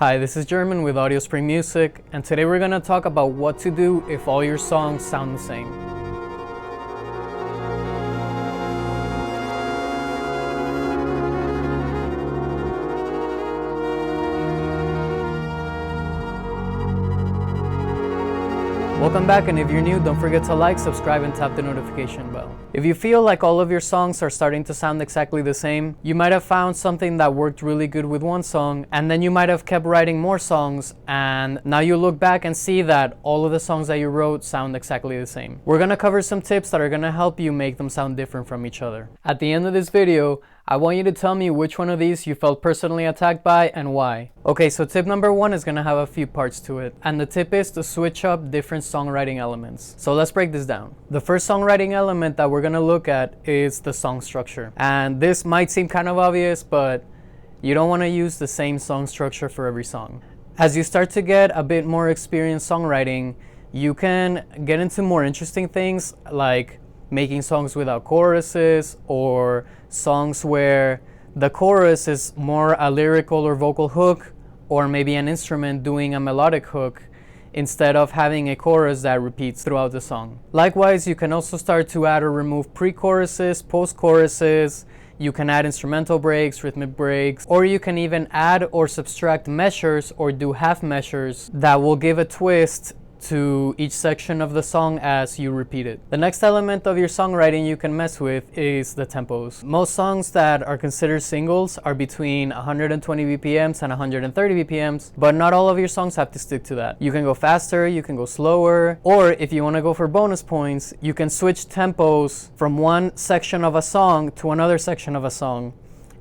Hi, this is German with AudioSpring Music, and today we're going to talk about what to do if all your songs sound the same. Welcome back, and if you're new, don't forget to like, subscribe, and tap the notification bell. If you feel like all of your songs are starting to sound exactly the same, you might have found something that worked really good with one song, and then you might have kept writing more songs, and now you look back and see that all of the songs that you wrote sound exactly the same. We're going to cover some tips that are going to help you make them sound different from each other. At the end of this video, I want you to tell me which one of these you felt personally attacked by and why. Okay, so tip number one is going to have a few parts to it, and the tip is to switch up different songwriting elements. So let's break this down. The first songwriting element that we're going to look at is the song structure. And this might seem kind of obvious, but you don't want to use the same song structure for every song. As you start to get a bit more experience songwriting, you can get into more interesting things like making songs without choruses, or songs where the chorus is more a lyrical or vocal hook, or maybe an instrument doing a melodic hook instead of having a chorus that repeats throughout the song. Likewise, you can also start to add or remove pre-choruses, post-choruses. You can add instrumental breaks, rhythmic breaks, or you can even add or subtract measures or do half measures that will give a twist to each section of the song as you repeat it. The next element of your songwriting you can mess with is the tempos. Most songs that are considered singles are between 120 BPMs and 130 BPMs, but not all of your songs have to stick to that. You can go faster, you can go slower, or if you want to go for bonus points, you can switch tempos from one section of a song to another section of a song.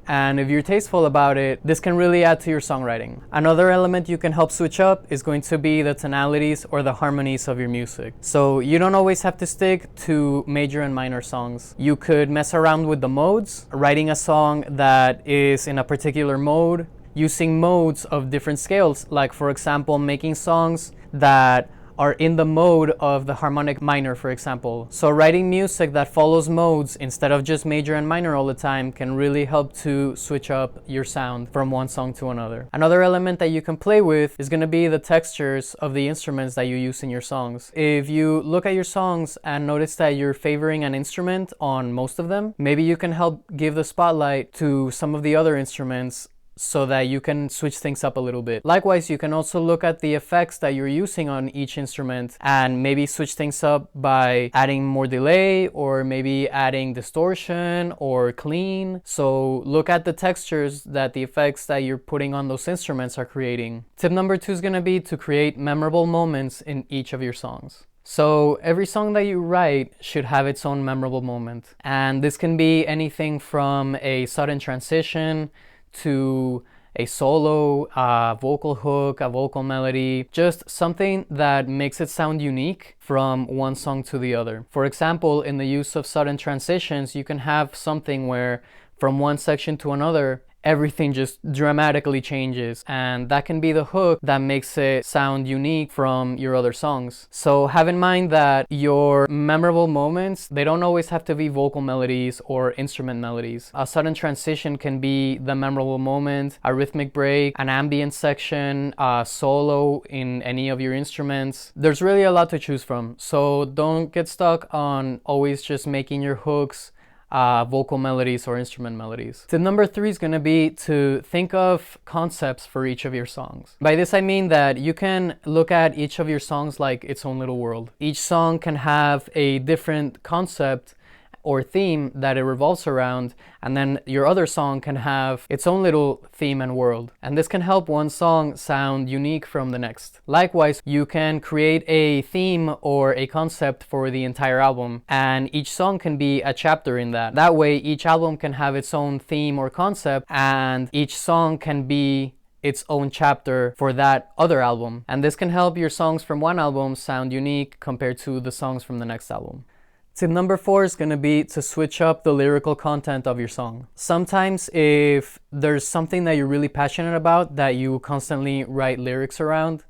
And if you're tasteful about it, this can really add to your songwriting. Another element you can help switch up is going to be the tonalities or the harmonies of your music. So you don't always have to stick to major and minor songs. You could mess around with the modes, writing a song that is in a particular mode, using modes of different scales, like for example, making songs that are in the mode of the harmonic minor, for example. So writing music that follows modes instead of just major and minor all the time can really help to switch up your sound from one song to another. Another element that you can play with is going to be the textures of the instruments that you use in your songs. If you look at your songs and notice that you're favoring an instrument on most of them, maybe you can help give the spotlight to some of the other instruments so that you can switch things up a little bit. Likewise, you can also look at the effects that you're using on each instrument and maybe switch things up by adding more delay or maybe adding distortion or clean. So look at the textures that the effects that you're putting on those instruments are creating. Tip number two is going to be to create memorable moments in each of your songs. So every song that you write should have its own memorable moment. And this can be anything from a sudden transition to a solo, a vocal hook, a vocal melody, just something that makes it sound unique from one song to the other. For example, in the use of sudden transitions, you can have something where from one section to another, everything just dramatically changes, and that can be the hook that makes it sound unique from your other songs. So have in mind that your memorable moments, they don't always have to be vocal melodies or instrument melodies. A sudden transition can be the memorable moment, a rhythmic break, an ambient section, a solo in any of your instruments. There's really a lot to choose from, so don't get stuck on always just making your hooks vocal melodies or instrument melodies. Tip number three is going to be to think of concepts for each of your songs. By this I mean that you can look at each of your songs like its own little world. Each song can have a different concept or theme that it revolves around, and then your other song can have its own little theme and world. And this can help one song sound unique from the next. Likewise, you can create a theme or a concept for the entire album, and each song can be a chapter in that. That way, each album can have its own theme or concept, and each song can be its own chapter for that other album. And this can help your songs from one album sound unique compared to the songs from the next album. Tip number four is going to be to switch up the lyrical content of your song. Sometimes if there's something that you're really passionate about that you constantly write lyrics around,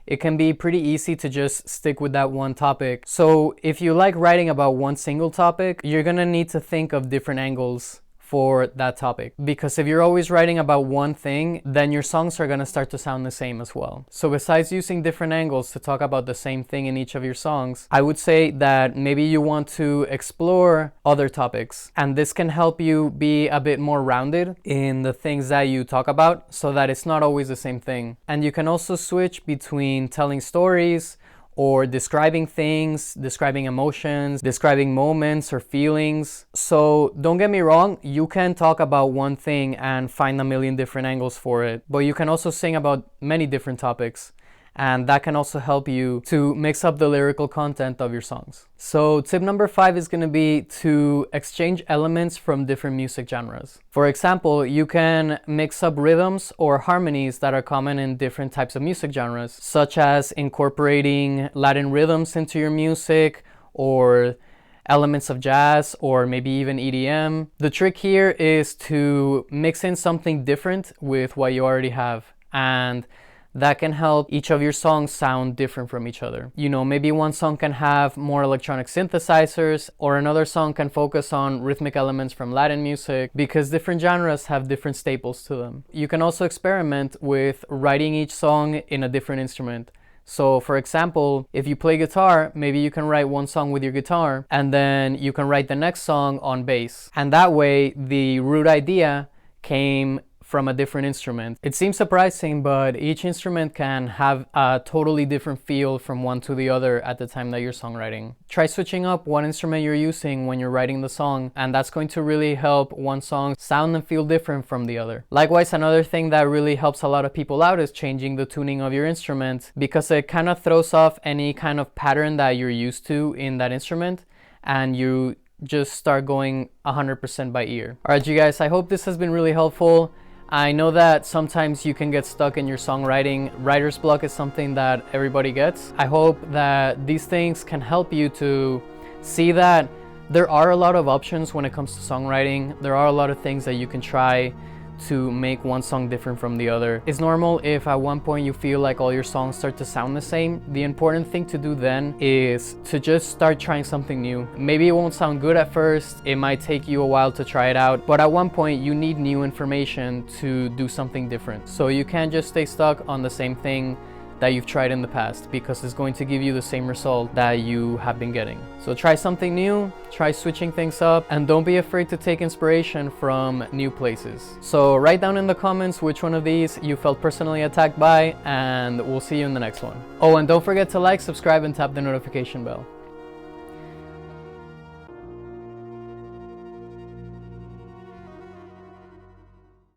it can be pretty easy to just stick with that one topic. So if you like writing about one single topic, you're going to need to think of different angles for that topic. Because if you're always writing about one thing, then your songs are gonna start to sound the same as well. So besides using different angles to talk about the same thing in each of your songs, I would say that maybe you want to explore other topics, and this can help you be a bit more rounded in the things that you talk about, so that it's not always the same thing. And you can also switch between telling stories or describing things, describing emotions, describing moments or feelings. So don't get me wrong, you can talk about one thing and find a million different angles for it, but you can also sing about many different topics, and that can also help you to mix up the lyrical content of your songs. So tip number 5 is going to be to exchange elements from different music genres. For example, you can mix up rhythms or harmonies that are common in different types of music genres, such as incorporating Latin rhythms into your music, or elements of jazz, or maybe even EDM. The trick here is to mix in something different with what you already have, and that can help each of your songs sound different from each other. You know, maybe one song can have more electronic synthesizers, or another song can focus on rhythmic elements from Latin music, because different genres have different staples to them. You can also experiment with writing each song in a different instrument. So for example, if you play guitar, maybe you can write one song with your guitar, and then you can write the next song on bass. And that way, the root idea came from a different instrument. It seems surprising, but each instrument can have a totally different feel from one to the other at the time that you're songwriting. Try switching up what instrument you're using when you're writing the song, and that's going to really help one song sound and feel different from the other. Likewise, another thing that really helps a lot of people out is changing the tuning of your instrument, because it kind of throws off any kind of pattern that you're used to in that instrument, and you just start going 100% by ear. Alright, you guys, I hope this has been really helpful. I know that sometimes you can get stuck in your songwriting. Writer's block is something that everybody gets. I hope that these things can help you to see that there are a lot of options when it comes to songwriting. There are a lot of things that you can try to make one song different from the other. It's normal if at one point you feel like all your songs start to sound the same. The important thing to do then is to just start trying something new. Maybe it won't sound good at first, it might take you a while to try it out, but at one point you need new information to do something different. So you can't just stay stuck on the same thing that you've tried in the past, because it's going to give you the same result that you have been getting. So try something new, try switching things up, and don't be afraid to take inspiration from new places. So write down in the comments which one of these you felt personally attacked by, and we'll see you in the next one. Oh, and don't forget to like, subscribe, and tap the notification bell.